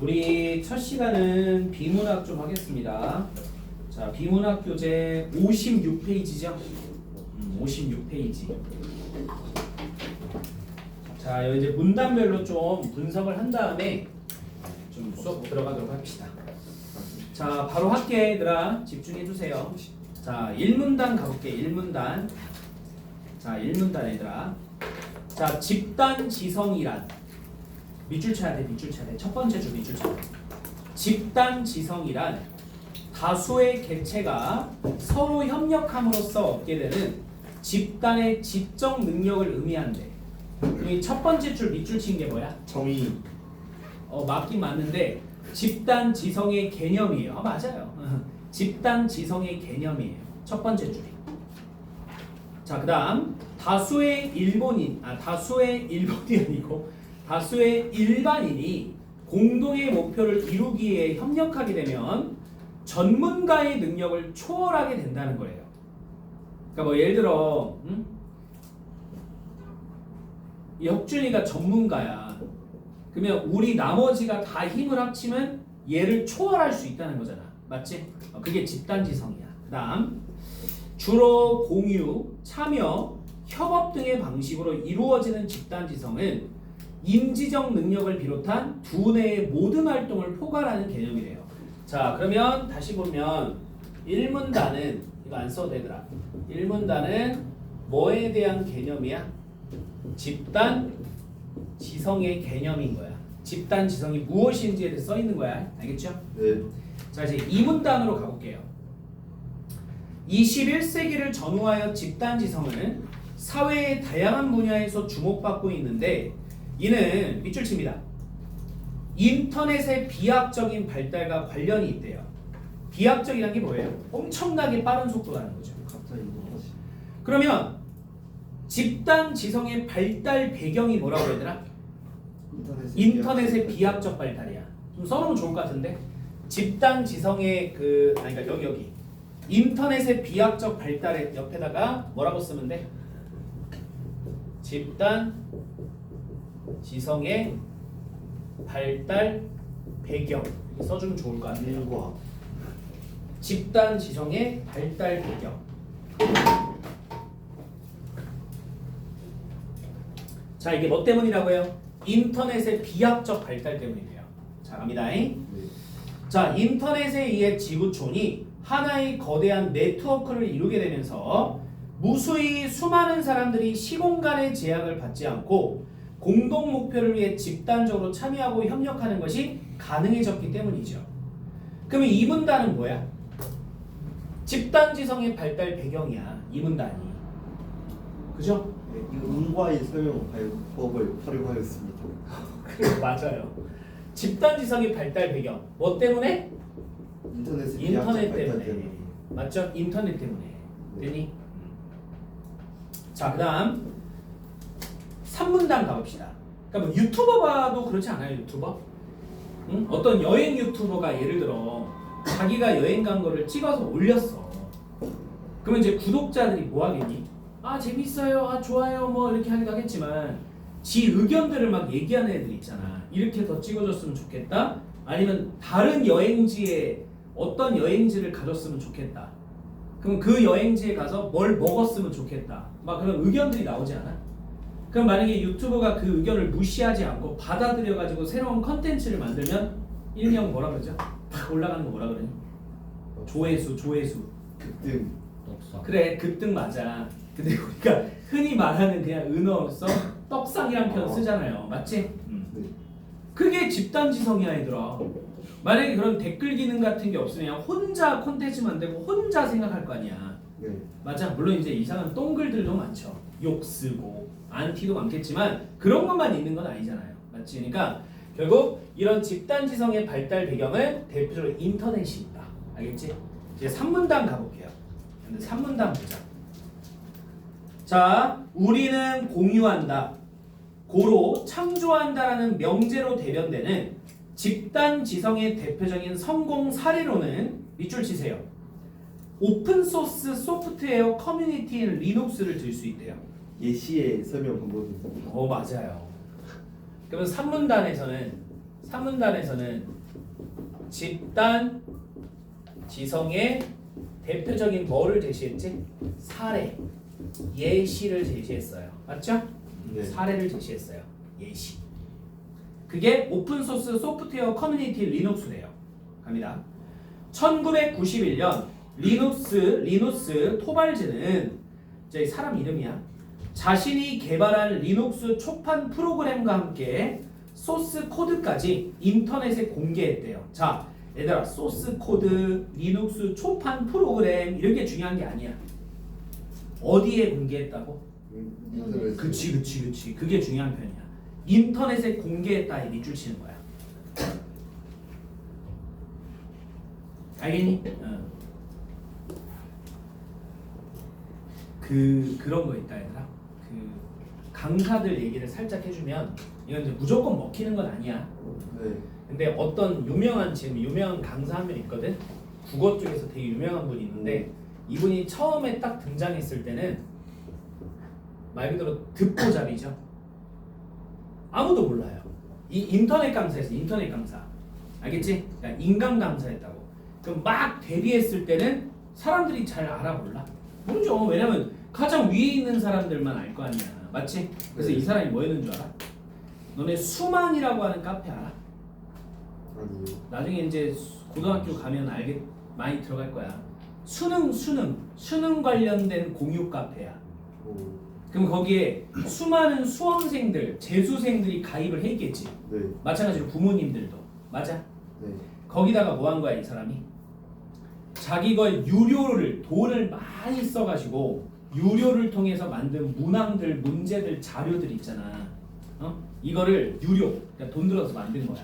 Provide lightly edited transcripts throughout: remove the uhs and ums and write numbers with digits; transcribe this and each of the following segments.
우리 첫 시간은 비문학 좀 하겠습니다. 자, 비문학 교재 56페이지죠? 56페이지. 자, 여기 이제 문단별로 좀 분석을 한 다음에 좀 수업 들어가도록 합시다. 자, 바로 할게 얘들아. 집중해 주세요. 자, 1문단 가볼게. 1문단. 자, 1문단 얘들아. 자, 집단 지성이란 밑줄 쳐야 돼. 밑줄 쳐야 돼. 첫 번째 줄 밑줄 쳐야 돼. 집단 지성이란 다수의 개체가 서로 협력함으로써 얻게 되는 집단의 지적 능력을 의미한대. 이 첫 번째 줄 밑줄 친 게 뭐야? 정의. 맞긴 맞는데 집단 지성의 개념이에요. 맞아요. 집단 지성의 개념이에요. 첫 번째 줄이. 자, 그다음 다수의 일본이 아니고 다수의 일반인이 공동의 목표를 이루기 위해 협력하게 되면 전문가의 능력을 초월하게 된다는 거예요. 그러니까 뭐 예를 들어 이 혁준이가 전문가야. 그러면 우리 나머지가 다 힘을 합치면 얘를 초월할 수 있다는 거잖아. 맞지? 그게 집단지성이야. 그 다음 주로 공유, 참여, 협업 등의 방식으로 이루어지는 집단지성은 인지적 능력을 비롯한 두뇌의 모든 활동을 포괄하는 개념이래요. 자, 그러면 다시 보면 1문단은 이거 안 써도 되더라. 1문단은 뭐에 대한 개념이야? 집단 지성의 개념인 거야. 집단 지성이 무엇인지에 대해 써 있는 거야. 알겠죠? 네. 자, 이제 2문단으로 가볼게요. 21세기를 전후하여 집단 지성은 사회의 다양한 분야에서 주목받고 있는데 이는 밑줄 칩니다. 인터넷의 비약적인 발달과 관련이 있대요. 비약적이란 게 뭐예요? 엄청나게 빠른 속도라는 거죠. 갑자기 뭐지? 그러면 집단 지성의 발달 배경이 뭐라고 해야 되나? 인터넷의 비약적 발달이야. 좀 써놓으면 좋을 것 같은데. 집단 지성의 그러니까 여기 인터넷의 비약적 발달의 옆에다가 뭐라고 쓰면 돼? 집단 지성의 발달 배경 써주면 좋을 것 같아요. 일과 집단 지성의 발달 배경. 자, 이게 뭐 때문이라고요? 인터넷의 비약적 발달 때문이래요. 자, 갑니다. 네. 자, 인터넷에 의해 지구촌이 하나의 거대한 네트워크를 이루게 되면서 무수히 수많은 사람들이 시공간의 제약을 받지 않고 공동 목표를 위해 집단적으로 참여하고 협력하는 것이 가능해졌기 때문이죠. 그러면 이 문단은 뭐야? 집단지성의 발달 배경이야. 이 문단이. 그죠? 네, 이거 응과의 설명 방법을 활용하였습니다. 그래, 맞아요. 집단지성의 발달 배경. 뭐 때문에? 인터넷의 인터넷 비약적 발달 때문에. 맞죠? 인터넷 때문에. 네. 되니? 자, 그 다음 3문단 가봅시다. 그러니까 뭐 유튜버 봐도 그렇지 않아요? 유튜버? 응? 어떤 여행 유튜버가 예를 들어 자기가 여행 간 거를 찍어서 올렸어. 그러면 이제 구독자들이 뭐 하겠니? 아, 재밌어요. 아, 좋아요. 뭐 이렇게 하겠지만 지 의견들을 막 얘기하는 애들 있잖아. 이렇게 더 찍어줬으면 좋겠다. 아니면 다른 여행지에 어떤 여행지를 가줬으면 좋겠다. 그럼 그 여행지에 가서 뭘 먹었으면 좋겠다. 막 그런 의견들이 나오지 않아? 그럼 만약에 유튜버가 그 의견을 무시하지 않고 받아들여가지고 새로운 컨텐츠를 만들면 일명 뭐라 그러죠? 딱 올라가는 거 뭐라 그러니? 조회수. 급등. 그래, 급등 맞아. 근데 우리가 흔히 말하는 그냥 은어로서 떡상이란 표현 쓰잖아요. 맞지? 네. 그게 집단지성이야, 얘들아. 만약에 그런 댓글 기능 같은 게 없으면 혼자 콘텐츠 만들고 혼자 생각할 거 아니야. 네. 맞아. 물론 이제 이상한 똥글들도 많죠. 욕 쓰고 안티도 많겠지만 그런 것만 있는 건 아니잖아요. 맞지? 그러니까 결국 이런 집단지성의 발달 배경은 대표적으로 인터넷이 있다. 알겠지? 이제 3문단 가볼게요. 3문단 보자. 자, 우리는 공유한다. 고로 창조한다라는 명제로 대변되는 집단지성의 대표적인 성공 사례로는 밑줄 치세요. 오픈소스 소프트웨어 커뮤니티인 리눅스를 들 수 있대요. 예시의 설명 방법입니다. 맞아요. 그러면 3문단에서는 3문단에서는 집단 지성의 대표적인 뭐를 제시했지? 사례, 예시를 제시했어요. 맞죠? 네. 사례를 제시했어요. 예시. 그게 오픈소스 소프트웨어 커뮤니티 리눅스래요. 갑니다. 1991년 리누스 토발즈는 이제 사람 이름이야. 자신이 개발한 리눅스 초판 프로그램과 함께 소스 코드까지 인터넷에 공개했대요. 자, 얘들아, 소스 코드, 리눅스 초판 프로그램 이런 게 중요한 게 아니야. 어디에 공개했다고? 인터넷. 그치. 그게 중요한 편이야. 인터넷에 공개했다 이 밑줄 치는 거야. 알겠니? 그런 거 있다 얘들아. 강사들 얘기를 살짝 해주면 이건 이제 무조건 먹히는 건 아니야. 네. 근데 어떤 지금 유명한 강사 한 명 있거든. 국어 쪽에서 되게 유명한 분이 있는데 이분이 처음에 딱 등장했을 때는 말 그대로 듣보잡이죠. 아무도 몰라요. 이 인터넷 강사였어. 인터넷 강사. 알겠지? 그러니까 인간 강사였다고. 그럼 막 데뷔했을 때는 사람들이 잘 알아볼라? 모르죠. 왜냐면 가장 위에 있는 사람들만 알 거 아니야. 맞지? 그래서 네. 이 사람이 뭐였는 줄 알아? 너네 수만이라고 하는 카페 알아? 아니요. 나중에 이제 고등학교 가면 많이 들어갈 거야. 수능 관련된 공유 카페야. 오. 그럼 거기에 수많은 수험생들, 재수생들이 가입을 했겠지. 네. 마찬가지로 부모님들도. 맞아? 네. 거기다가 뭐 한 거야 이 사람이? 자기 거 돈을 많이 써가지고 유료를 통해서 만든 문항들, 문제들, 자료들 있잖아. 이거를 그러니까 돈 들어서 만든 거야.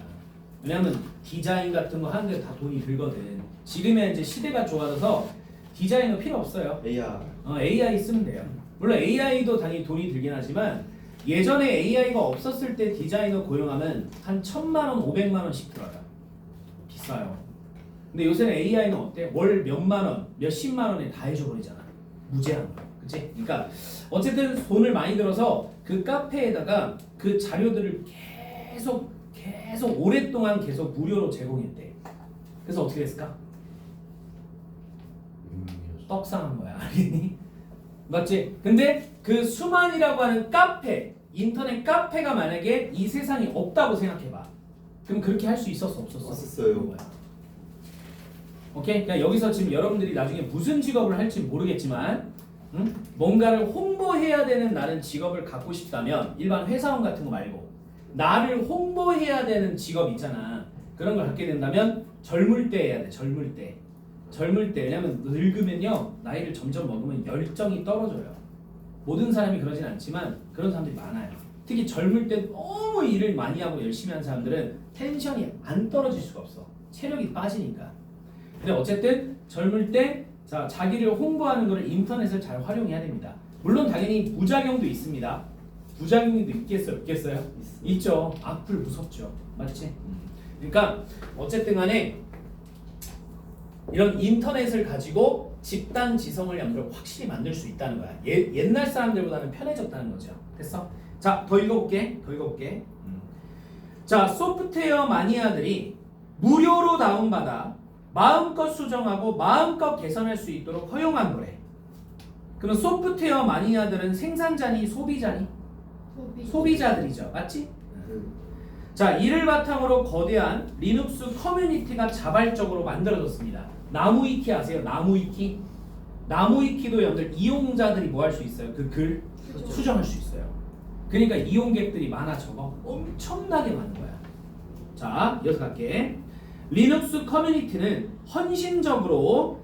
왜냐면 디자인 같은 거 하는데 다 돈이 들거든. 지금의 이제 시대가 좋아져서 디자이너 필요 없어요. AR. AI 쓰면 돼요. 물론 AI도 당연히 돈이 들긴 하지만 예전에 AI가 없었을 때 디자이너 고용하면 한 1,000만 원, 500만 원씩 들어가. 비싸요. 근데 요새는 AI는 어때? 월 몇만 원, 몇십만 원에 다 해줘버리잖아. 무제한으로. 그치? 그러니까 어쨌든 돈을 많이 들어서 그 카페에다가 그 자료들을 계속 오랫동안 계속 무료로 제공했대. 그래서 어떻게 됐을까? 떡상한 거야. 알겠니? 맞지? 근데 그 수만이라고 하는 카페, 인터넷 카페가 만약에 이 세상에 없다고 생각해봐. 그럼 그렇게 할 수 있었어? 없었어? 없었어요. 오케이? 그러니까 여기서 지금 여러분들이 나중에 무슨 직업을 할지 모르겠지만 뭔가를 홍보해야 되는 나는 직업을 갖고 싶다면 일반 회사원 같은 거 말고 나를 홍보해야 되는 직업 있잖아. 그런 걸 갖게 된다면 젊을 때 해야 돼. 젊을 때. 왜냐면 늙으면요 나이를 점점 먹으면 열정이 떨어져요. 모든 사람이 그러진 않지만 그런 사람들이 많아요. 특히 젊을 때 너무 일을 많이 하고 열심히 하는 사람들은 텐션이 안 떨어질 수가 없어. 체력이 빠지니까. 근데 어쨌든 젊을 때 자기를 홍보하는 거를 인터넷을 잘 활용해야 됩니다. 물론 당연히 부작용도 있습니다. 부작용도 있겠어요? 있죠. 악플 무섭죠. 맞지? 그러니까 어쨌든 간에 이런 인터넷을 가지고 집단 지성을 확실히 만들 수 있다는 거야. 옛날 사람들보다는 편해졌다는 거죠. 됐어? 자, 더 읽어볼게. 자, 소프트웨어 마니아들이 무료로 다운받아 마음껏 수정하고 마음껏 개선할 수 있도록 허용한 거래. 그럼 소프트웨어 마니아들은 생산자니 소비자니? 소비자들이죠. 맞지? 자, 이를 바탕으로 거대한 리눅스 커뮤니티가 자발적으로 만들어졌습니다. 나무위키 아세요? 나무위키도 여러분들 이용자들이 뭐 할 수 있어요? 그 글 수정할 수 있어요. 그러니까 이용객들이 많아 적어 엄청나게 많은 거야. 자, 이어서 갈게. 리눅스 커뮤니티는 헌신적으로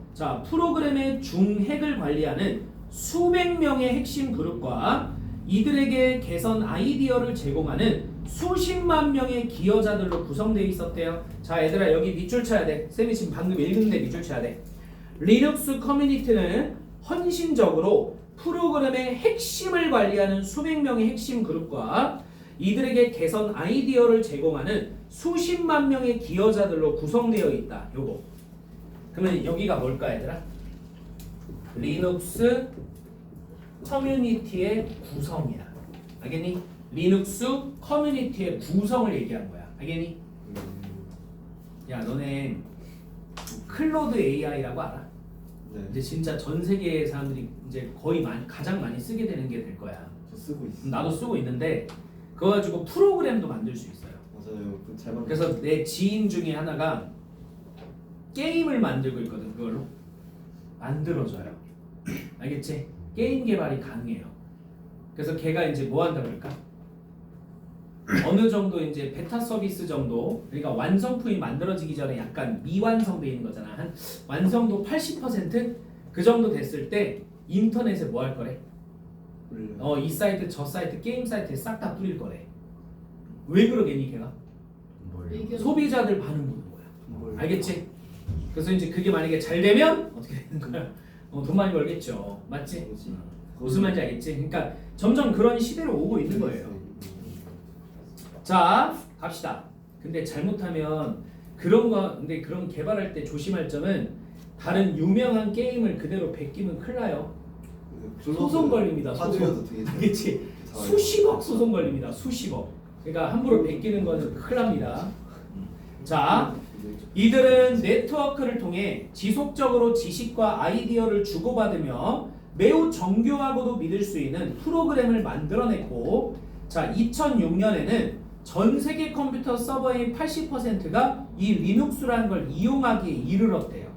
프로그램의 중핵을 관리하는 수백 명의 핵심 그룹과 이들에게 개선 아이디어를 제공하는 수십만 명의 기여자들로 구성되어 있었대요. 자, 얘들아 여기 밑줄 쳐야 돼. 쌤이 지금 방금 읽는데 밑줄 쳐야 돼. 리눅스 커뮤니티는 헌신적으로 프로그램의 핵심을 관리하는 수백 명의 핵심 그룹과 이들에게 개선 아이디어를 제공하는 수십만 명의 기여자들로 구성되어 있다. 요거. 그러면 여기가 뭘까 얘들아? 리눅스 커뮤니티의 구성이야. 알겠니? 리눅스 커뮤니티의 구성을 얘기한 거야. 알겠니? 야 너네 클로드 AI라고 알아? 네. 이제 진짜 전 세계 사람들이 이제 거의 가장 많이 쓰게 되는 게 될 거야. 저 쓰고 있어요. 나도 쓰고 있는데 그거 가지고 프로그램도 만들 수 있어요. 맞아요. 그잘 만들. 그래서 내 지인 중에 하나가 게임을 만들고 있거든. 그걸로 만들어줘요. 알겠지? 게임 개발이 가능해요. 그래서 걔가 이제 뭐 한다 그럴까? 어느 정도 이제 베타 서비스 정도, 그러니까 완성품이 만들어지기 전에 약간 미완성돼 있는 거잖아. 한 완성도 80%그 정도 됐을 때 인터넷에 뭐 할 거래? 이 사이트 저 사이트 게임 사이트에 싹 다 뿌릴 거래. 왜 그러겠니 걔가? 소비자들 반응 보는 거야. 알겠지? 그래서 이제 그게 만약에 잘 되면 어떻게 되는 거야? 돈 많이 벌겠죠. 맞지? 무슨 말인지 알겠지? 그러니까 점점 그런 시대로 오고 있는 거예요. 자, 갑시다. 근데 잘못하면 근데 그런 개발할 때 조심할 점은 다른 유명한 게임을 그대로 베끼면 큰일 나요. 소송 걸립니다. 소송. 알겠지? 수십억 소송 걸립니다. 수십억. 그러니까 함부로 베끼는 거는 큰일 납니다. 자, 이들은 네트워크를 통해 지속적으로 지식과 아이디어를 주고받으며 매우 정교하고도 믿을 수 있는 프로그램을 만들어냈고, 자, 2006년에는 전 세계 컴퓨터 서버의 80%가 이 리눅스라는 걸 이용하기에 이르렀대요.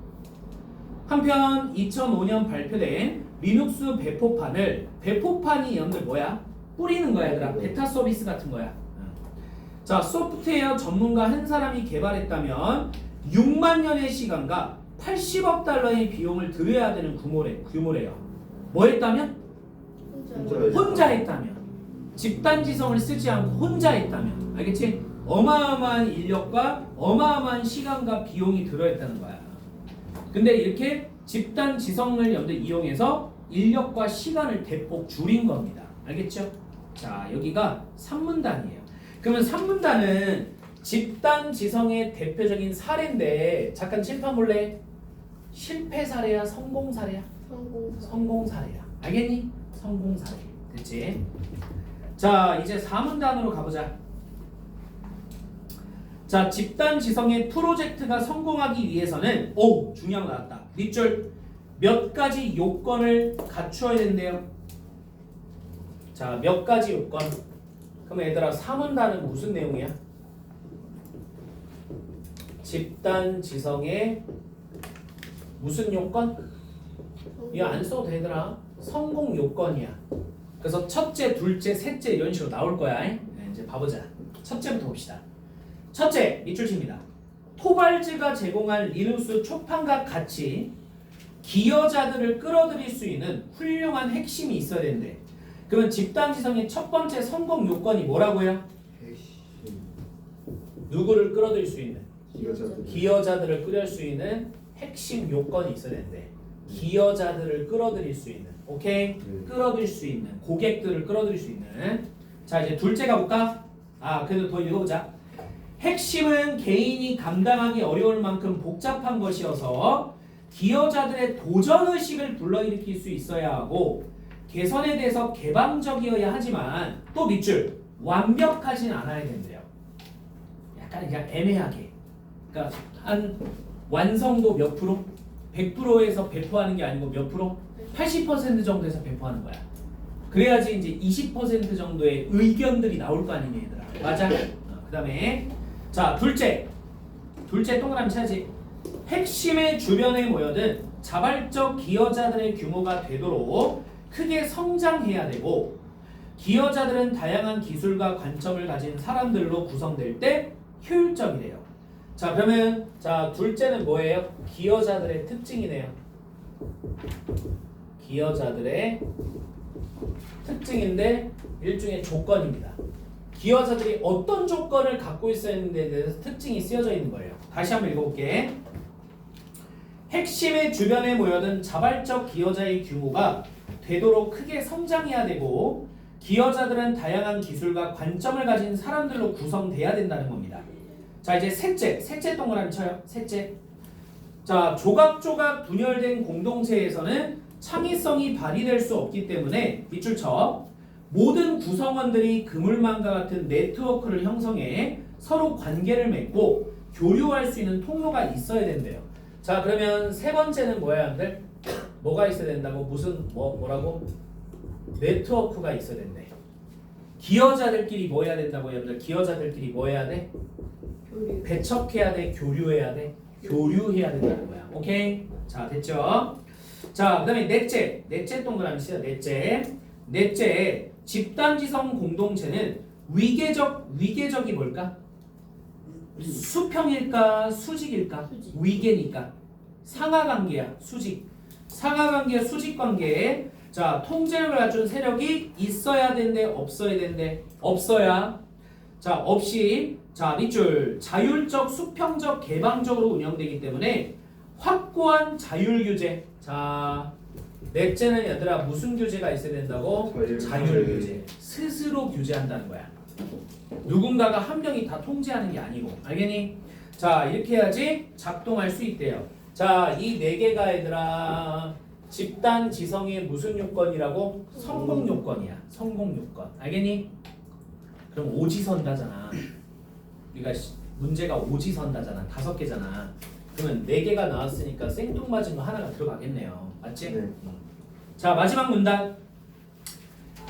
한편 2005년 발표된 리눅스 배포판이 여러분들 뭐야? 뿌리는 거야 얘들아. 베타 서비스 같은 거야. 자, 소프트웨어 전문가 한 사람이 개발했다면 6만 년의 시간과 80억 달러의 비용을 들여야 되는 규모래요. 뭐 했다면? 혼자 했다면. 집단지성을 쓰지 않고 혼자 했다면. 알겠지? 어마어마한 인력과 어마어마한 시간과 비용이 들어있다는 거야. 근데 이렇게 집단지성을 여러분들 이용해서 인력과 시간을 대폭 줄인 겁니다. 알겠죠? 자, 여기가 산문단이에요. 그러면 산문단은 집단지성의 대표적인 사례인데, 잠깐 칠판 볼래? 실패 사례야, 성공 사례야? 성공 사례야. 알겠니? 성공 사례. 됐지? 자, 이제 사문단으로 가보자. 자, 집단지성의 프로젝트가 성공하기 위해서는 중요한 거 나왔다. 밑줄 몇 가지 요건을 갖추어야 된대요. 자, 몇 가지 요건. 그럼 얘들아, 사문단은 무슨 내용이야? 집단지성의 무슨 요건? 이거 안 써도 되더라. 성공 요건이야. 그래서 첫째, 둘째, 셋째 이런 식으로 나올 거야. 네, 이제 봐보자. 첫째부터 봅시다. 첫째, 밑줄 칩니다. 토발즈가 제공한 리눅스 초판과 같이 기여자들을 끌어들일 수 있는 훌륭한 핵심이 있어야 되는데, 그러면 집단지성의 첫 번째 성공 요건이 뭐라고요? 누구를 끌어들일 수 있는? 기여자들을 끌어들일 수 있는 핵심 요건이 있어야 되는데, 기여자들을 끌어들일 수 있는, 오케이? 끌어들일 수 있는, 고객들을 끌어들일 수 있는. 자, 이제 둘째 가볼까? 그래도 더 읽어보자. 핵심은 개인이 감당하기 어려울 만큼 복잡한 것이어서 기여자들의 도전의식을 불러일으킬 수 있어야 하고, 개선에 대해서 개방적이어야 하지만, 또 밑줄 완벽하진 않아야 된대요. 약간 그냥 애매하게. 그러니까 한 완성도 몇 프로? 100%에서 배포하는 게 아니고 몇 프로? 80% 정도에서 배포하는 거야. 그래야지 이제 20% 정도의 의견들이 나올 거 아니니 얘들아. 맞아? 그 다음에 자, 둘째 동그라미 쳐야지. 핵심의 주변에 모여든 자발적 기여자들의 규모가 되도록 크게 성장해야 되고, 기여자들은 다양한 기술과 관점을 가진 사람들로 구성될 때 효율적이래요. 자, 그러면 자, 둘째는 뭐예요? 기여자들의 특징이네요. 기여자들의 특징인데 일종의 조건입니다. 기여자들이 어떤 조건을 갖고 있어야 하는데 대해서 특징이 쓰여져 있는 거예요. 다시 한번 읽어볼게. 핵심의 주변에 모여든 자발적 기여자의 규모가 되도록 크게 성장해야 되고, 기여자들은 다양한 기술과 관점을 가진 사람들로 구성돼야 된다는 겁니다. 자, 이제 셋째 동그라미 쳐요. 셋째. 자, 조각조각 분열된 공동체에서는 창의성이 발휘될 수 없기 때문에 밑줄 쳐. 모든 구성원들이 그물망과 같은 네트워크를 형성해 서로 관계를 맺고 교류할 수 있는 통로가 있어야 된대요. 자, 그러면 세 번째는 뭐야, 여러분들? 뭐가 있어야 된다고? 무슨 뭐라고? 네트워크가 있어야 된대. 기여자들끼리 뭐 해야 된다고, 여러분들? 기여자들끼리 뭐 해야 돼? 교류. 배척해야 돼, 교류해야 돼, 교류해야 된다는 거야. 오케이? 자, 됐죠? 자, 그다음에 넷째 동그라미 쓰여. 넷째 집단지성 공동체는 위계적이 뭘까? 수평일까, 수직일까? 수직. 위계니까 상하관계야, 수직. 상하관계, 수직관계에 자 통제력을 갖춘 세력이 있어야 된대, 없어야 된대? 없어야. 자, 없이 자 밑줄 자율적, 수평적, 개방적으로 운영되기 때문에 확고한 자율 규제. 자, 넷째는 얘들아 무슨 규제가 있어야 된다고? 자율 규제. 스스로 규제한다는 거야. 누군가가 한 명이 다 통제하는 게 아니고, 알겠니? 자, 이렇게 해야지 작동할 수 있대요. 자, 이 네 개가 얘들아 집단 지성의 무슨 요건이라고? 성공 요건이야. 성공 요건. 알겠니? 그럼 오지선다잖아. 우리가 문제가 오지선다잖아. 5개잖아. 그러면 4개가 나왔으니까 생뚱맞은 거 하나가 들어가겠네요. 맞지? 네. 자, 마지막 문단.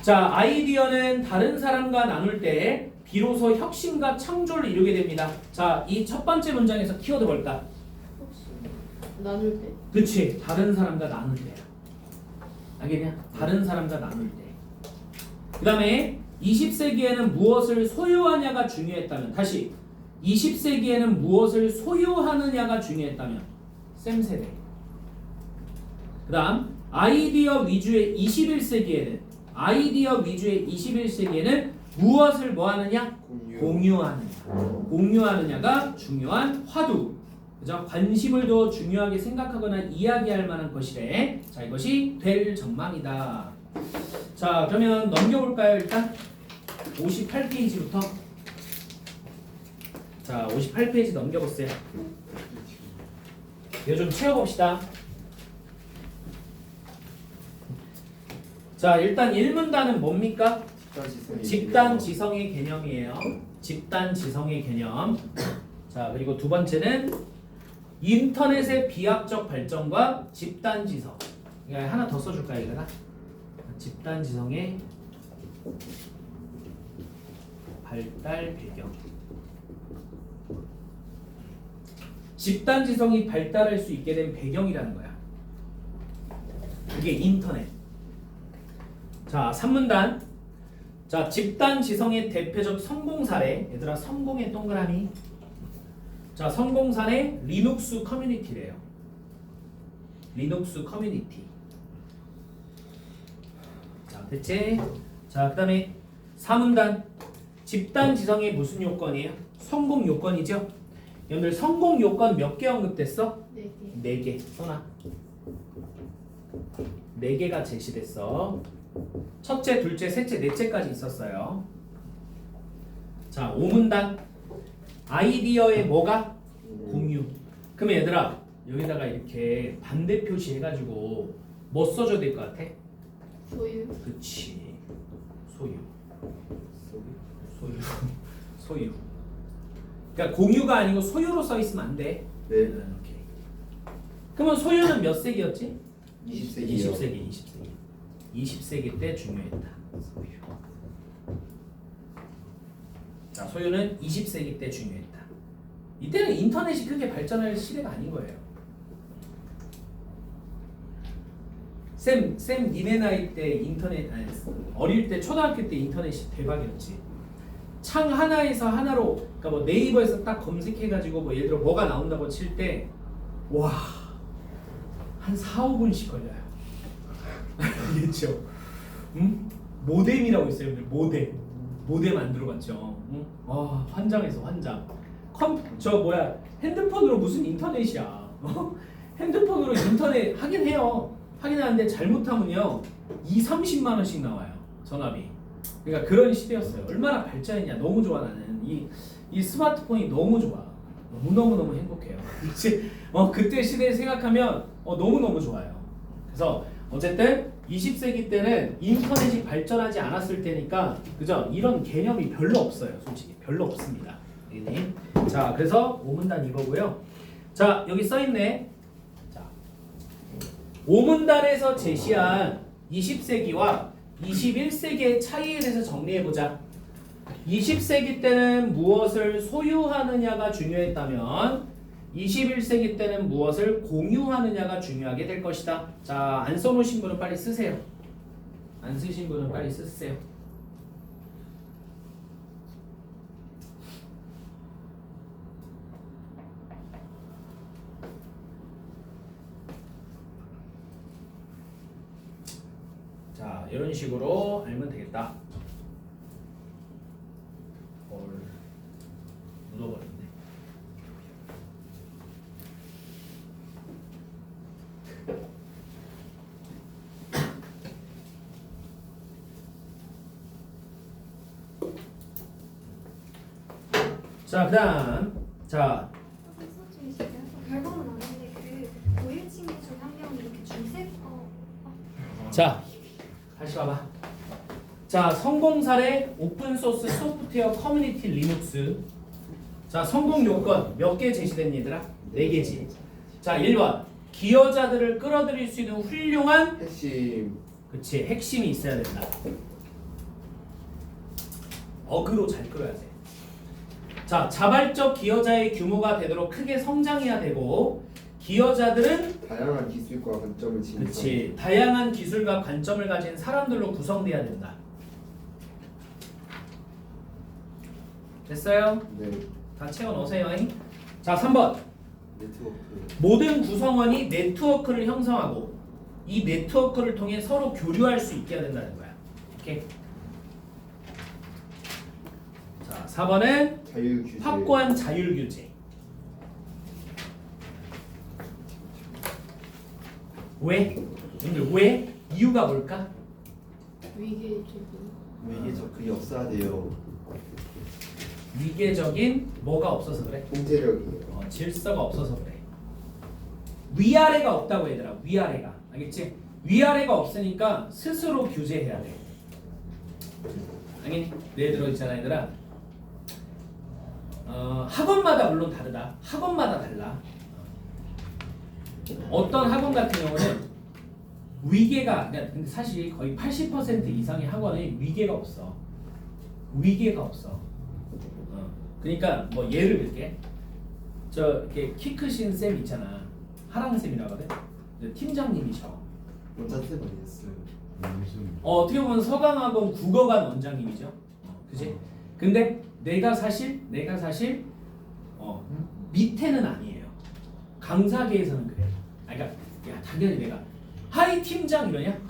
자, 아이디어는 다른 사람과 나눌 때 비로소 혁신과 창조를 이루게 됩니다. 자, 이 첫 번째 문장에서 키워드 뭘까? 혹시 나눌 때? 그치, 다른 사람과 나눌 때야. 알겠냐? 다른 사람과 나눌 때. 그 다음에 20세기에는 무엇을 소유하냐가 중요했다면, 다시 20세기에는 무엇을 소유하느냐가 중요했다면 쌤세대. 그 다음 아이디어 위주의 21세기에는 무엇을 뭐하느냐? 공유하느냐가 중요한 화두. 그죠? 관심을 더 중요하게 생각하거나 이야기할 만한 것이래. 자, 이것이 될 전망이다. 자, 그러면 넘겨볼까요? 일단 58페이지부터. 자, 58페이지 넘겨보세요. 이거 좀 채워봅시다. 자, 일단 1문단은 뭡니까? 집단 지성의 개념이에요. 집단 지성의 개념. 자, 그리고 두 번째는 인터넷의 비약적 발전과 집단 지성. 이거 하나 더 써줄까요, 이거가? 집단 지성의 발달 배경. 집단 지성이 발달할 수 있게 된 배경이라는 거야. 그게 인터넷. 자, 3문단. 자, 집단 지성의 대표적 성공 사례. 얘들아, 성공의 동그라미. 자, 성공 사례 리눅스 커뮤니티래요. 리눅스 커뮤니티. 자, 됐지? 자, 그 다음에 4문단. 집단 지성의 무슨 요건이에요? 성공 요건이죠? 여러분들 성공 요건 몇 개 언급됐어? 4개. 4개. 써놔. 4개가 제시됐어. 첫째, 둘째, 셋째, 넷째까지 있었어요. 자, 5문단. 아이디어의 뭐가? 공유. 그럼 얘들아, 여기다가 이렇게 반대 표시 해가지고 뭐 써줘야 될 것 같아? 소유. 그치. 소유. 소유. 그러니까 공유가 아니고 소유로 써 있으면 안 돼. 네. 오케이. 그러면 소유는 몇 세기였지? 20세기요. 20세기 때 중요했다. 소유. 자, 소유는 20세기 때 중요했다. 이때는 인터넷이 크게 발전할 시대가 아닌 거예요. 쌤 니네 나이 때 인터넷, 아니, 어릴 때 초등학교 때 인터넷이 대박이었지. 창 하나에서 하나로, 그러니까 뭐 네이버에서 딱 검색해가지고 뭐 예를 들어 뭐가 나온다고 칠 때, 와, 한 4, 5분씩 걸려요. 알겠죠? 응? 모뎀이라고 있어요, 여러분들. 모뎀 만들어봤죠. 응? 와, 환장해서 환장. 핸드폰으로 무슨 인터넷이야? 핸드폰으로 인터넷 하긴 해요. 하긴 하는데 잘못하면요 20-30만 원씩 나와요, 전화비. 그러니까 그런 시대였어요. 얼마나 발전했냐. 너무 좋아. 나는 이 스마트폰이 너무 좋아. 너무 행복해요. 그때 시대를 생각하면 너무 좋아요. 그래서 어쨌든 20세기 때는 인터넷이 발전하지 않았을 때니까, 그죠? 이런 개념이 별로 없어요. 솔직히 별로 없습니다. 알겠니? 자, 그래서 5문단 이거고요. 자, 여기 써 있네. 자, 5문단에서 제시한 20세기와 21세기의 차이에 대해서 정리해 보자. 20세기 때는 무엇을 소유하느냐가 중요했다면 21세기 때는 무엇을 공유하느냐가 중요하게 될 것이다. 자, 안 써놓으신 분은 빨리 쓰세요. 안 쓰신 분은 빨리 쓰세요. 자, 이런 식으로 알면 되겠다. 묻어버렸네. 자, 그다음 자, 결과는 아닌데 그 고일층 기준 한 명이 이렇게 줄세 자, 다시 봐봐. 자, 성공 사례 오픈소스 소프트웨어 커뮤니티 리눅스. 자, 성공 요건 몇 개 제시된 얘들아? 4개지. 자, 1번 기여자들을 끌어들일 수 있는 훌륭한 핵심. 그치 핵심이 있어야 된다. 어그로 잘 끌어야 돼. 자, 자발적 기여자의 규모가 되도록 크게 성장해야 되고 기여자들은 다양한 기술과 관점을 지닌 그치 다양한 기술과 관점을 가진 사람들로 구성돼야 된다. 됐어요? 사람. 네. 다 채워놓으세요. 자, 3번 네트워크. 모든 구성원이 네트워크를 형성하고 이 네트워크를 통해 서로 교류할 수 있게 해야 된다는 거야. 오케이. 자, 4번은 자유 규제. 확고한 자율 규제. 왜? 여러분들 왜? 이유가 뭘까? 위계적인. 위계적 그게 없어야 돼요. 위계적인 뭐가 없어서 그래? 통제력이에요. 질서가 없어서 그래. 위아래가 없다고 얘들아. 위아래가. 알겠지? 위아래가 없으니까 스스로 규제해야 돼. 알겠니? 예를 들어 있잖아 얘들아. 학원마다 물론 다르다. 학원마다 달라. 어떤 학원 같은 경우는 위계가 그러니까 근데 사실 거의 80% 이상의 학원에 위계가 없어. 위계가 없어. 그러니까 뭐 예를 들게. 저 이렇게 키 크신 쌤 있잖아. 하랑 쌤이라고 하거든. 팀장님이셔. 원자쌤 아니었어요. 어떻게 보면 서강학원 국어관 원장님이죠. 그지? 근데 내가 사실 밑에는 아니에요. 강사계에서는 그래. 그러니까 야 당연히 내가 하이 팀장 이러냐?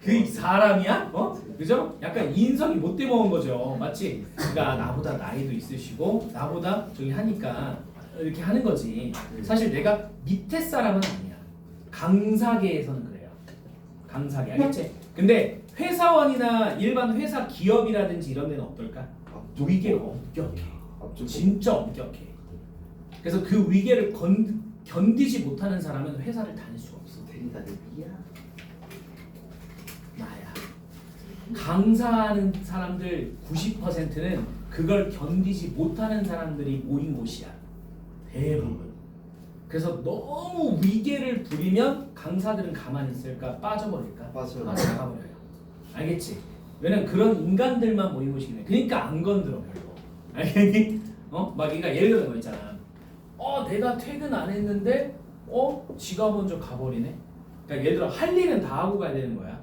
그 사람이야? 그죠? 약간 인성이 못돼 먹은 거죠. 맞지? 그러니까 나보다 나이도 있으시고 나보다 저기 하니까 이렇게 하는 거지. 사실 내가 밑에 사람은 아니야. 강사계에서는 그래요. 강사계 알겠지? 근데 회사원이나 일반 회사 기업이라든지 이런 데는 어떨까? 위계가 엄격해. 진짜 엄격해. 그래서 그 위계를 견디지 못하는 사람은 회사를 다닐 수가 없어. 대리다 대리야. 나야. 강사하는 사람들 90%는 그걸 견디지 못하는 사람들이 모인 곳이야. 대부분. 그래서 너무 위계를 부리면 강사들은 가만히 있을까? 빠져버릴까? 나가버려요. 알겠지? 왜냐면 그런 인간들만 모인 곳이기 때문에. 그러니까 안 건드려 별로. 알겠니? 막 그러니까 예를 들어 거 있잖아. 내가 퇴근 안 했는데 지가 먼저 가버리네. 그러니까 예를 들어 할 일은 다 하고 가야 되는 거야.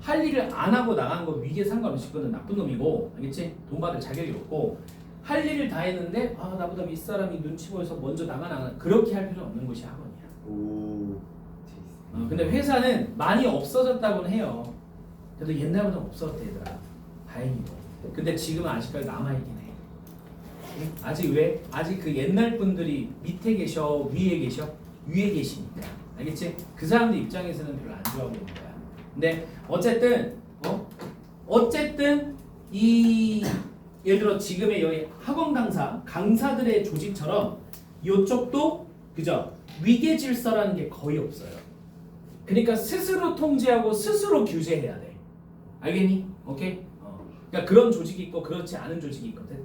할 일을 안 하고 나간 거 위계 상관없이 그건 나쁜 놈이고, 알겠지? 돈 받을 자격이 없고 할 일을 다 했는데 나보다 윗사람이 눈치 보여서 먼저 나가나 그렇게 할 필요는 없는 곳이 학원이야. 오. 근데 회사는 많이 없어졌다고는 해요. 그래도 옛날보다 없었대 얘들아. 다행이고. 근데 지금은 아직까지 남아있긴 해. 아직 왜? 아직 그 옛날 분들이 밑에 계셔? 위에 계셔? 위에 계시니까. 알겠지? 그 사람들 입장에서는 별로 안 좋아 보이는 거야. 근데 어쨌든 이 예를 들어 지금의 여기 학원 강사들의 조직처럼 이쪽도 그죠? 위계 질서라는 게 거의 없어요. 그러니까 스스로 통제하고 스스로 규제해야 돼. 알겠니? 오케이? 그러니까 그런 조직이 있고 그렇지 않은 조직이 있거든.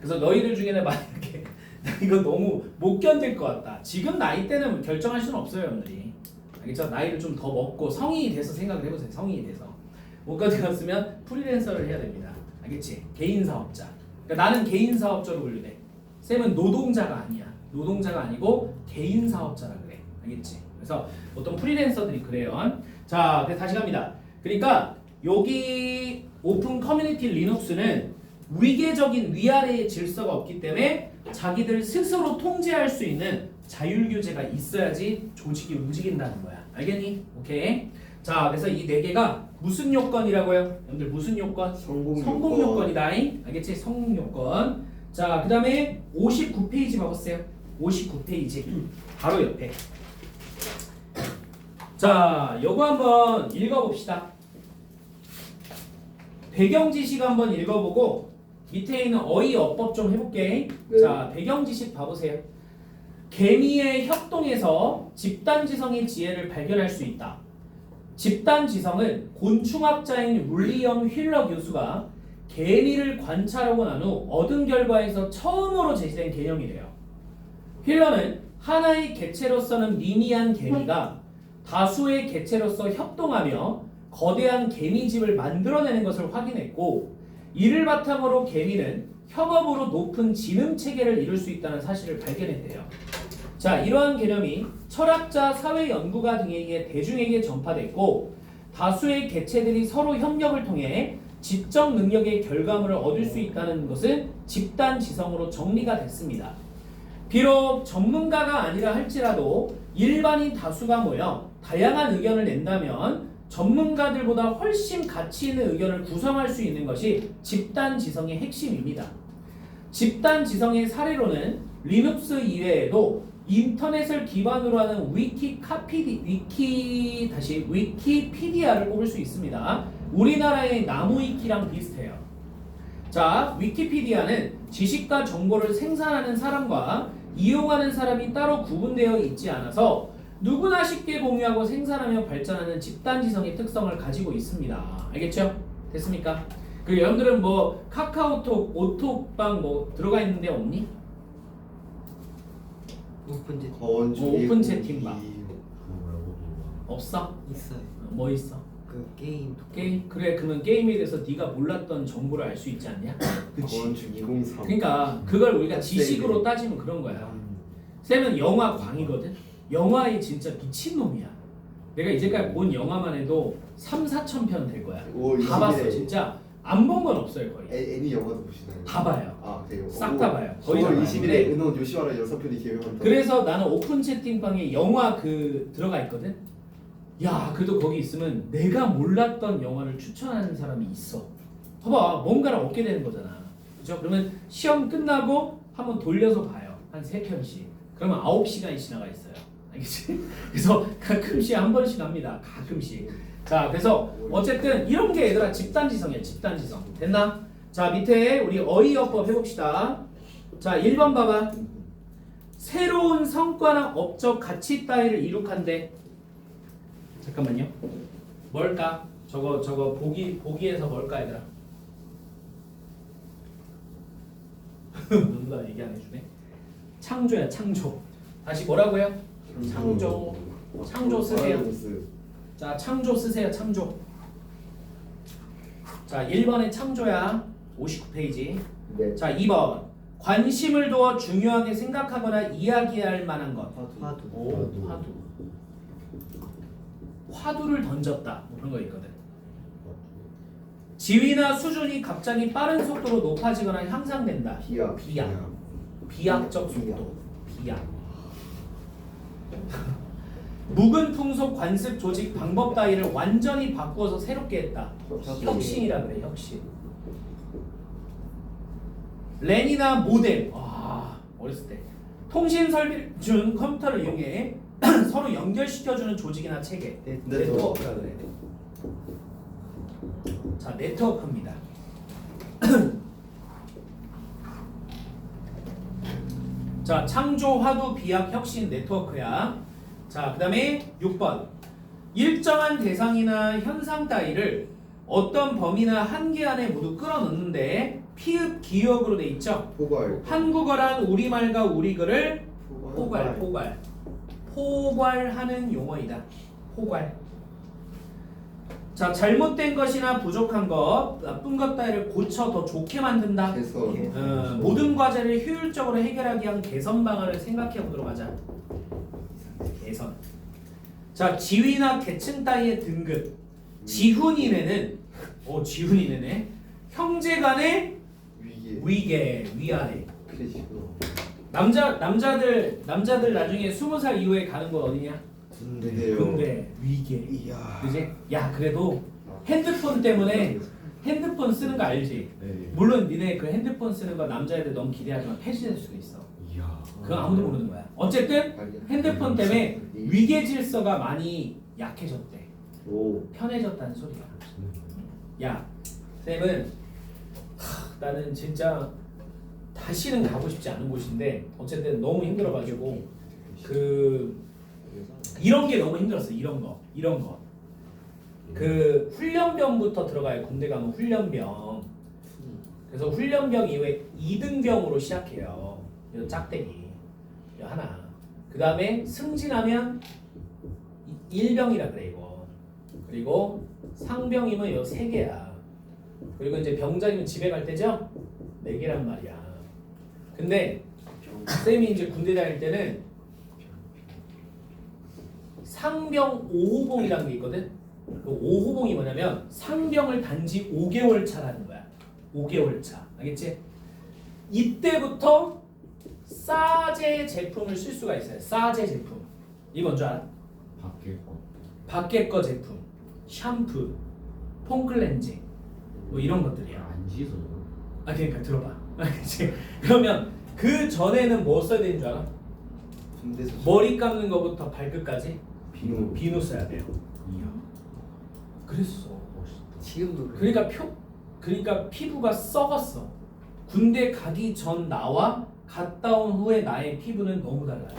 그래서 너희들 중에는 만약에 이거 너무 못 견딜 것 같다. 지금 나이 때는 결정할 수는 없어요, 여러분들이. 알겠죠? 나이를 좀 더 먹고 성인이 돼서 생각을 해보세요. 성인이 돼서 못 견디었으면 프리랜서를 해야 됩니다. 알겠지? 개인 사업자. 그러니까 나는 개인 사업자로 분류돼. 쌤은 노동자가 아니야. 노동자가 아니고 개인 사업자라 그래. 알겠지? 그래서 보통 프리랜서들이 그래요. 자, 그래서 다시 갑니다. 그러니까 여기 오픈 커뮤니티 리눅스는 위계적인 위아래의 질서가 없기 때문에 자기들 스스로 통제할 수 있는 자율규제가 있어야지 조직이 움직인다는 거야. 알겠니? 오케이. 자, 그래서 이 네 개가 무슨 요건이라고요? 여러분들 무슨 요건? 성공 요건이다. 알겠지? 성공 요건. 자, 그 다음에 59페이지 봐보세요. 59페이지. 바로 옆에. 자, 요거 한번 읽어봅시다. 배경 지식 한번 읽어보고 밑에 있는 어휘 어법 좀 해볼게. 네. 자, 배경 지식 봐보세요. 개미의 협동에서 집단지성의 지혜를 발견할 수 있다. 집단지성은 곤충학자인 윌리엄 휠러 교수가 개미를 관찰하고 난 후 얻은 결과에서 처음으로 제시된 개념이래요. 휠러는 하나의 개체로서는 미미한 개미가 다수의 개체로서 협동하며 거대한 개미집을 만들어내는 것을 확인했고, 이를 바탕으로 개미는 협업으로 높은 지능 체계를 이룰 수 있다는 사실을 발견했대요. 자, 이러한 개념이 철학자, 사회 연구가 등에게 대중에게 전파됐고, 다수의 개체들이 서로 협력을 통해 지적 능력의 결과물을 얻을 수 있다는 것은 집단 지성으로 정리가 됐습니다. 비록 전문가가 아니라 할지라도 일반인 다수가 모여 다양한 의견을 낸다면 전문가들보다 훨씬 가치 있는 의견을 구성할 수 있는 것이 집단 지성의 핵심입니다. 집단 지성의 사례로는 리눅스 이외에도 인터넷을 기반으로 하는 위키피디아를 꼽을 수 있습니다. 우리나라의 나무위키랑 비슷해요. 자, 위키피디아는 지식과 정보를 생산하는 사람과 이용하는 사람이 따로 구분되어 있지 않아서 누구나 쉽게 공유하고 생산하며 발전하는 집단지성의 특성을 가지고 있습니다. 알겠죠? 됐습니까? 그리고 여러분들은 뭐 카카오톡, 오톡방 뭐 들어가 있는데 없니? 오픈 채팅방 없어? 있어요. 뭐 있어? 그 게임 게임? 그래, 그러면 게임에 대해서 네가 몰랐던 정보를 알 수 있지 않냐? 그치? 건축 2003. 그러니까 그걸 우리가 지식으로 따지면 그런 거야. 쌤은 영화광이거든. 영화에 진짜 미친놈이야. 내가 이제까지 본 영화만 해도 3,4천 편 될 거야. 다 봤어. 진짜 안 본 건 없어요 거의. 애니 영화도 보시나요? 다 봐요. 아, 그래요? 싹 다 봐요. 거의 다 9월 봐요. 20일에 은혼 요시와라 6편이 개봉한다. 그래서 나는 오픈 채팅방에 영화 들어가 있거든. 야, 그래도 거기 있으면 내가 몰랐던 영화를 추천하는 사람이 있어. 봐봐, 뭔가를 얻게 되는 거잖아. 그죠? 그러면 시험 끝나고 한번 돌려서 봐요. 한 3편씩. 그러면 9시간이 지나가 있어요. 알겠지? 그래서 가끔씩 한 번씩 합니다. 가끔씩. 자, 그래서 어쨌든 이런 게 얘들아 집단지성이야. 집단지성. 됐나? 자, 밑에 우리 어휘어법 해봅시다. 자, 1번 봐봐. 새로운 성과나 업적 가치 따위를 이룩한대. 잠깐만요. 뭘까? 저거 보기에서 뭘까 얘들아? 누가 얘기 안 해주네. 창조야, 창조. 다시 뭐라고요? 창조 쓰세요. 자, 창조 쓰세요. 창조. 자, 1번에 창조야. 59페이지. 네. 자, 2번. 관심을 두어 중요하게 생각하거나 이야기할 만한 것. 화두. 오, 화두. 화두를 던졌다. 뭐 그런 거 있거든. 지위나 수준이 갑자기 빠른 속도로 높아지거나 향상된다. 비약적 속도. 비약. 묵은 풍속 관습 조직 방법 따위를 완전히 바꾸어서 새롭게 했다. 혁신이라 그래. 혁신. 랜이나 모뎀. 어렸을 때 통신 설비를 준 컴퓨터를 이용해 서로 연결시켜주는 조직이나 체계. 네트워크라 그래. 자, 네트워크입니다. 자, 창조, 화두, 비약, 혁신, 네트워크야. 자, 그 다음에 6번. 일정한 대상이나 현상 따위를 어떤 범위나 한계 안에 모두 끌어넣는데 피읍 기역으로 돼 있죠. 포괄. 한국어란 우리말과 우리글을 포괄하는 용어이다. 포괄. 자, 잘못된 것이나 부족한 것, 나쁜 것 따위를 고쳐 더 좋게 만든다. 개선. 모든 과제를 효율적으로 해결하기 위한 개선 방안을 생각해 보도록 하자. 개선. 자, 지위나 계층 따위의 등급. 지훈이네는 지훈이네네. 형제 간의 위계. 위아래. 그러시구나. 남자들 나중에 20살 이후에 가는 거 어디냐? 군대요. 군대. 위계. 이야. 그지? 야, 그래도 핸드폰 때문에 핸드폰 쓰는 거 알지? 네. 물론 니네 그 핸드폰 쓰는 거 남자애들 너무 기대하지만 폐지될 수도 있어. 이야. 그건 아무도 모르는 거야. 어쨌든 핸드폰 때문에 위계 질서가 많이 약해졌대. 오. 편해졌다는 소리야. 야, 쌤은 나는 진짜 다시는 가고 싶지 않은 곳인데 어쨌든 너무 힘들어가지고 이런 게 너무 힘들었어. 이런 거. 그 훈련병부터 들어가요. 군대 가면 훈련병. 그래서 훈련병 이후에 2등병으로 시작해요. 이 짝대기. 이 하나. 그 다음에 승진하면 1병이라 그래 이거. 그리고 상병이면 이 3개야. 그리고 이제 병장이면 집에 갈 때죠? 4개란 말이야. 근데 쌤이 이제 군대 다닐 때는 상병 5호봉이라는 게 있거든. 그 5호봉이 뭐냐면 상병을 단지 5개월 차라는 거야. 5개월 차. 알겠지? 이때부터 싸제 제품을 쓸 수가 있어요. 싸제 제품. 이거 뭔지 알아? 밖에 거 제품. 샴푸, 폼클렌징 뭐 이런 것들이야. 안 씻어요. 그러니까 들어봐. 알겠지? 그러면 그 전에는 뭐 써야 되는 줄 알아? 군대에서 머리 감는 거부터 발끝까지 비누. 비누 써야 돼요. 이야. 그랬어. 지금도 그래. 그러니까 피부가 썩었어. 군대 가기 전 나와 갔다 온 후에 나의 피부는 너무 달라요.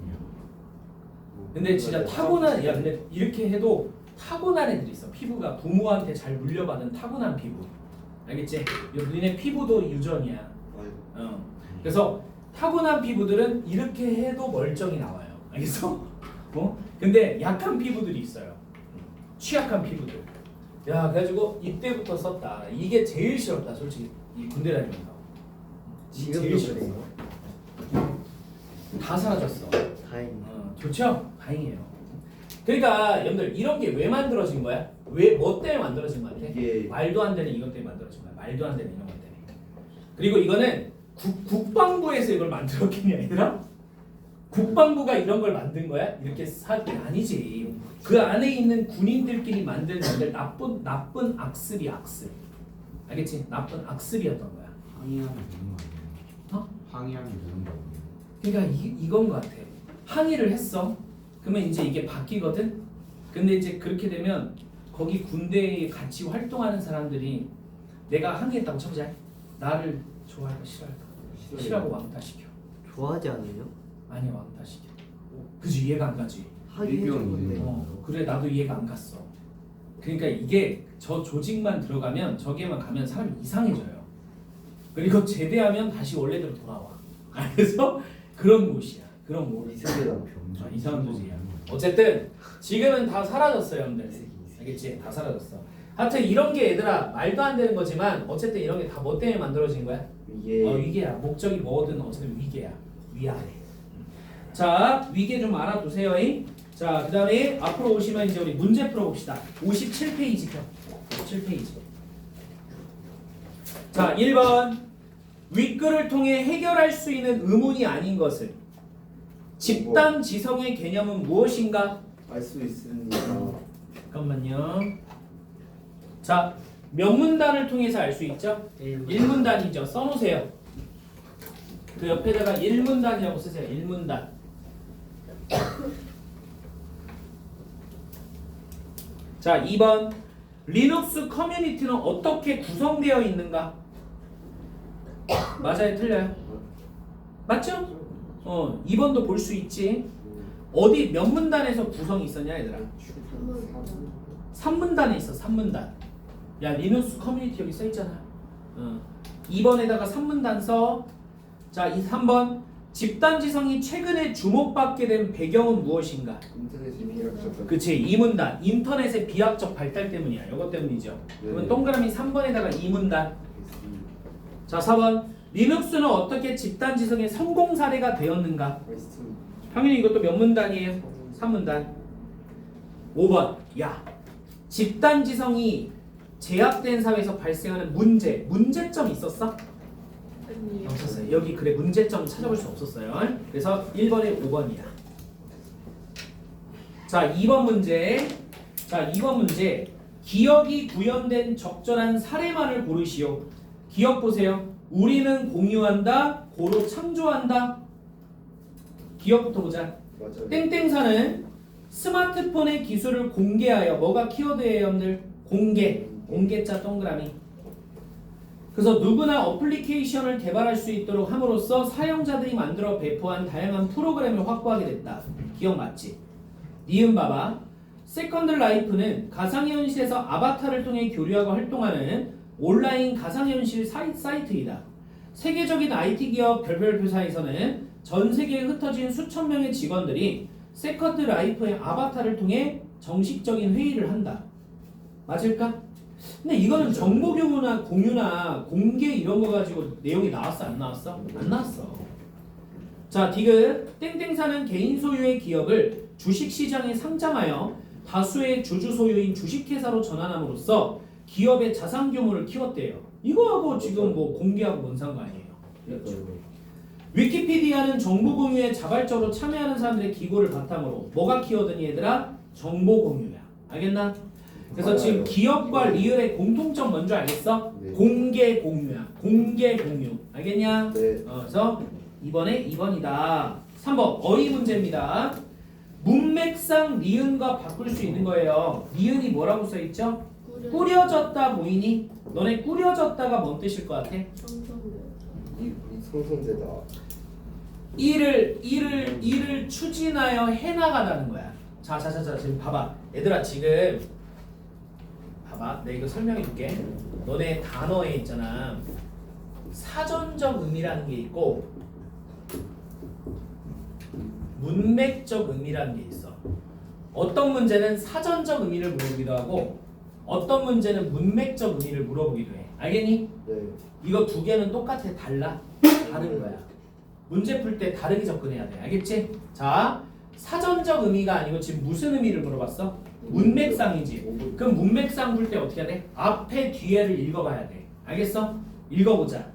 이야. 근데 진짜 타고난 근데 이렇게 해도 타고난 애들이 있어. 피부가 부모한테 잘 물려받은 타고난 피부. 알겠지? 너네 피부도 유전이야. 아이고. 그래서 타고난 피부들은 이렇게 해도 멀쩡히 나와요. 알겠어? 근데 약한 피부들이 있어요. 취약한 피부들. 야, 그래가지고 이때부터 썼다. 이게 제일 싫었다, 솔직히. 이 군대 다니면서. 지금도 그래요. 다 사라졌어. 다행이네. 좋죠? 다행이에요. 그러니까 여러분들 이런 게 왜 만들어진 거야? 뭐 때문에 만들어진 거 같아? 이게 말도 안 되는 이것 때문에 만들어진 거야. 말도 안 되는 이런 것 때문에. 그리고 이거는 국방부에서 이걸 만들었겠냐, 얘들아? 국방부가 이런 걸 만든 거야? 이렇게 사게 아니지. 그 안에 있는 군인들끼리 만든 건데 나쁜 악습이 악습. 알겠지? 나쁜 악습이었던 거야. 항의하면 되는 거 아니에요? 어? 항의하면 되는 거 아니에요? 그러니까 이건 것 같아. 항의를 했어. 그러면 이제 이게 바뀌거든. 근데 이제 그렇게 되면 거기 군대에 같이 활동하는 사람들이 내가 항의했다고 쳐보자. 나를 좋아할까 싫어할까? 싫어하고 왕따시켜. 좋아하지 않아요? 아니 왕따시켜. 그지 이해가 안 가지. 하긴 해준 건데. 그래 나도 이해가 안 갔어. 그러니까 이게 저 조직만 들어가면 저기에만 가면 사람이 이상해져요. 그리고 제대하면 다시 원래대로 돌아와. 그래서 그런 곳이야. 그런 곳. 이세계다. 이상한 조직이야. 어쨌든 지금은 다 사라졌어요, 여러분들. 알겠지? 다 사라졌어. 하여튼 이런 게 얘들아 말도 안 되는 거지만 어쨌든 이런 게 다 뭐 때문에 만들어진 거야? 이게 위계야. 목적이 뭐든 어쨌든 위계야. 위아래. 자, 위계 좀 알아두세요. 자, 그 다음에 앞으로 오시면 이제 우리 문제 풀어봅시다. 57페이지 펴. 57페이지. 자, 1번. 윗글을 통해 해결할 수 있는 의문이 아닌 것은 집단 지성의 개념은 무엇인가? 알 수 있습니다. 잠깐만요. 자, 몇 문단을 통해서 알 수 있죠? 1문단이죠. 써놓으세요. 그 옆에다가 1문단이라고 쓰세요. 1문단. 자, 2번. 리눅스 커뮤니티는 어떻게 구성되어 있는가? 맞아요? 틀려요? 맞죠? 2번도 볼 수 있지. 어디 몇 문단에서 구성이 있었냐 얘들아? 3문단에 있어. 3문단. 야, 리눅스 커뮤니티 여기 써있잖아. 2번에다가 산문단 써. 자, 3번. 집단지성이 최근에 주목받게 된 배경은 무엇인가? 인터넷이 비약적. 그치, 이문단. 인터넷의 비약적 발달 때문이야. 이것 때문이죠. 그러면 동그라미 3번에다가 이문단. 자, 4번. 리눅스는 어떻게 집단지성의 성공 사례가 되었는가? 당연히 이것도 몇 문단이에요? 3문단. 5번. 야, 집단지성이 제약된 사회에서 발생하는 문제점 있었어? 아니에요. 없었어요. 여기 그래 문제점 찾아볼 수 없었어요. 그래서 1번에 5번이야. 자, 2번 문제. 자, 2번 문제. 기억이 구현된 적절한 사례만을 고르시오. 기억 보세요. 우리는 공유한다. 고로 창조한다. 기억부터 보자. 맞아요. 땡땡사는 스마트폰의 기술을 공개하여 뭐가 키워드예요, 여러분들? 공개자 동그라미. 그래서 누구나 어플리케이션을 개발할 수 있도록 함으로써 사용자들이 만들어 배포한 다양한 프로그램을 확보하게 됐다. 기억 맞지? 니은 봐봐. 세컨드 라이프는 가상현실에서 아바타를 통해 교류하고 활동하는 온라인 가상현실 사이트이다. 세계적인 IT 기업 별별 회사에서는 전 세계에 흩어진 수천 명의 직원들이 세컨드 라이프의 아바타를 통해 정식적인 회의를 한다. 맞을까? 근데 이거는 정보 교류나 공유나 공개 이런 거 가지고 내용이 나왔어 안 나왔어? 안 나왔어. 자, 디귿. 땡땡사는 개인 소유의 기업을 주식시장에 상장하여 다수의 주주 소유인 주식회사로 전환함으로써 기업의 자산 규모를 키웠대요. 이거하고 지금 뭐 공개하고 뭔 상관이에요? 위키피디아는 정보 공유에 자발적으로 참여하는 사람들의 기고를 바탕으로 뭐가 키워드니 얘들아? 정보 공유야. 알겠나? 그래서 지금 기업과 리을의 공통점 뭔지 알겠어? 네. 공개 공유야. 공개 공유. 알겠냐? 네. 그래서 이번에 2번이다. 3번 어휘 문제입니다. 문맥상 니은과 바꿀 수 있는 거예요. 니은이 뭐라고 써있죠? 꾸려졌다 보이니? 너네 꾸려졌다가 뭔 뜻일 것 같아? 이 성선제다. 일을 추진하여 해나가다는 거야. 자, 지금 봐봐. 얘들아, 지금 봐봐. 내가 이거 설명해 줄게. 너네 단어에 있잖아. 사전적 의미라는 게 있고 문맥적 의미라는 게 있어. 어떤 문제는 사전적 의미를 물어보기도 하고 어떤 문제는 문맥적 의미를 물어보기도 해. 알겠니? 네. 이거 두 개는 똑같아. 달라. 다른 거야. 문제 풀 때 다르게 접근해야 돼. 알겠지? 자, 사전적 의미가 아니고 지금 무슨 의미를 물어봤어? 문맥상이지. 그럼 문맥상 풀 때 어떻게 해야 돼? 앞에 뒤에를 읽어봐야 돼. 알겠어? 읽어보자.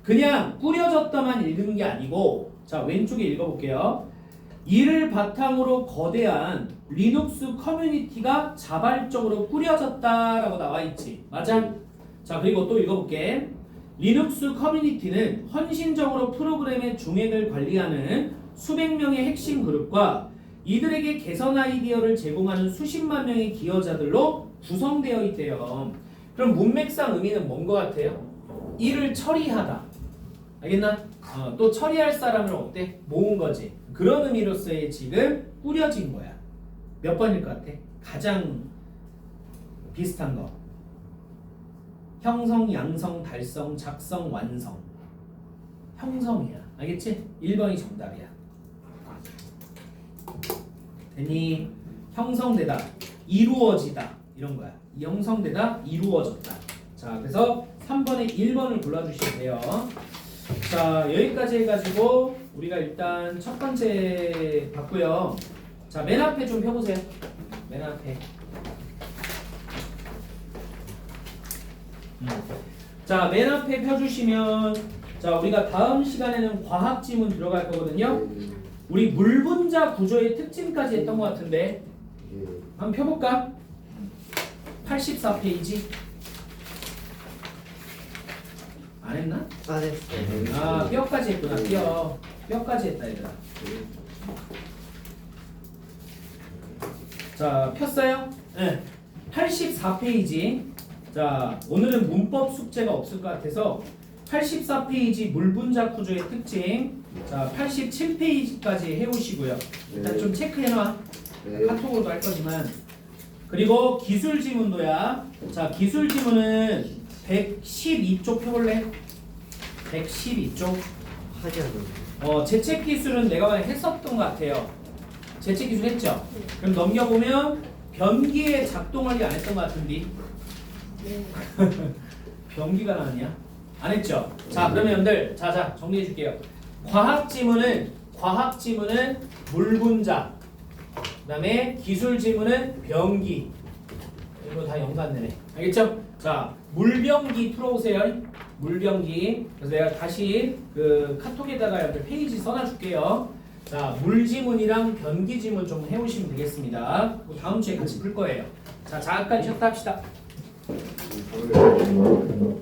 그냥 꾸려졌다만 읽는 게 아니고 자, 왼쪽에 읽어볼게요. 이를 바탕으로 거대한 리눅스 커뮤니티가 자발적으로 꾸려졌다라고 나와있지. 맞아? 자, 그리고 또 읽어볼게. 리눅스 커뮤니티는 헌신적으로 프로그램의 중액을 관리하는 수백 명의 핵심 그룹과 이들에게 개선 아이디어를 제공하는 수십만 명의 기여자들로 구성되어 있대요. 그럼 문맥상 의미는 뭔 것 같아요? 일을 처리하다. 알겠나? 또 처리할 사람을 어때? 모은 거지. 그런 의미로서의 지금 꾸려진 거야. 몇 번일 것 같아? 가장 비슷한 거. 형성, 양성, 달성, 작성, 완성. 형성이야. 알겠지? 1번이 정답이야. 됐니? 형성되다, 이루어지다 이런 거야. 형성되다, 이루어졌다. 자, 그래서 3번에 1번을 골라주시면 돼요. 자, 여기까지 해가지고 우리가 일단 첫 번째 봤고요. 자, 맨 앞에 좀 펴보세요. 맨 앞에. 자, 맨 앞에 펴주시면 자, 우리가 다음 시간에는 과학 지문 들어갈 거거든요. 우리 물분자 구조의 특징까지 했던 것 같은데 한번 펴볼까? 84페이지 안 했나? 안 했어요. 아, 뼈까지 했구나. 뼈까지 했다 얘들아. 자, 폈어요? 네. 84페이지. 자, 오늘은 문법 숙제가 없을 것 같아서 84페이지 물분자 구조의 특징. 자, 87페이지까지 해오시고요. 일단 좀 체크해놔. 네. 카톡으로도 할 거지만. 그리고 기술 지문도야. 자, 기술 지문은 112쪽 펴볼래? 112쪽. 하지 않아요. 재책 기술은 내가 만약 했었던 것 같아요. 재책 기술 했죠? 그럼 넘겨보면 변기의 작동 관리 안 했던 것 같은데. 네. 변기가 나왔냐? 안 했죠? 자, 그러면 여러분들, 자, 정리해 줄게요. 과학 지문은 물 분자, 그 다음에 기술 지문은 변기. 이거 다 연관되네. 알겠죠? 자, 물변기 풀어오세요. 물변기. 그래서 내가 다시 그 카톡에다가 여러분들 페이지 써놔줄게요. 자, 물 지문이랑 변기 지문 좀 해오시면 되겠습니다. 그리고 다음 주에 같이 풀 거예요. 자, 잠깐 쉬었다 합시다. 바로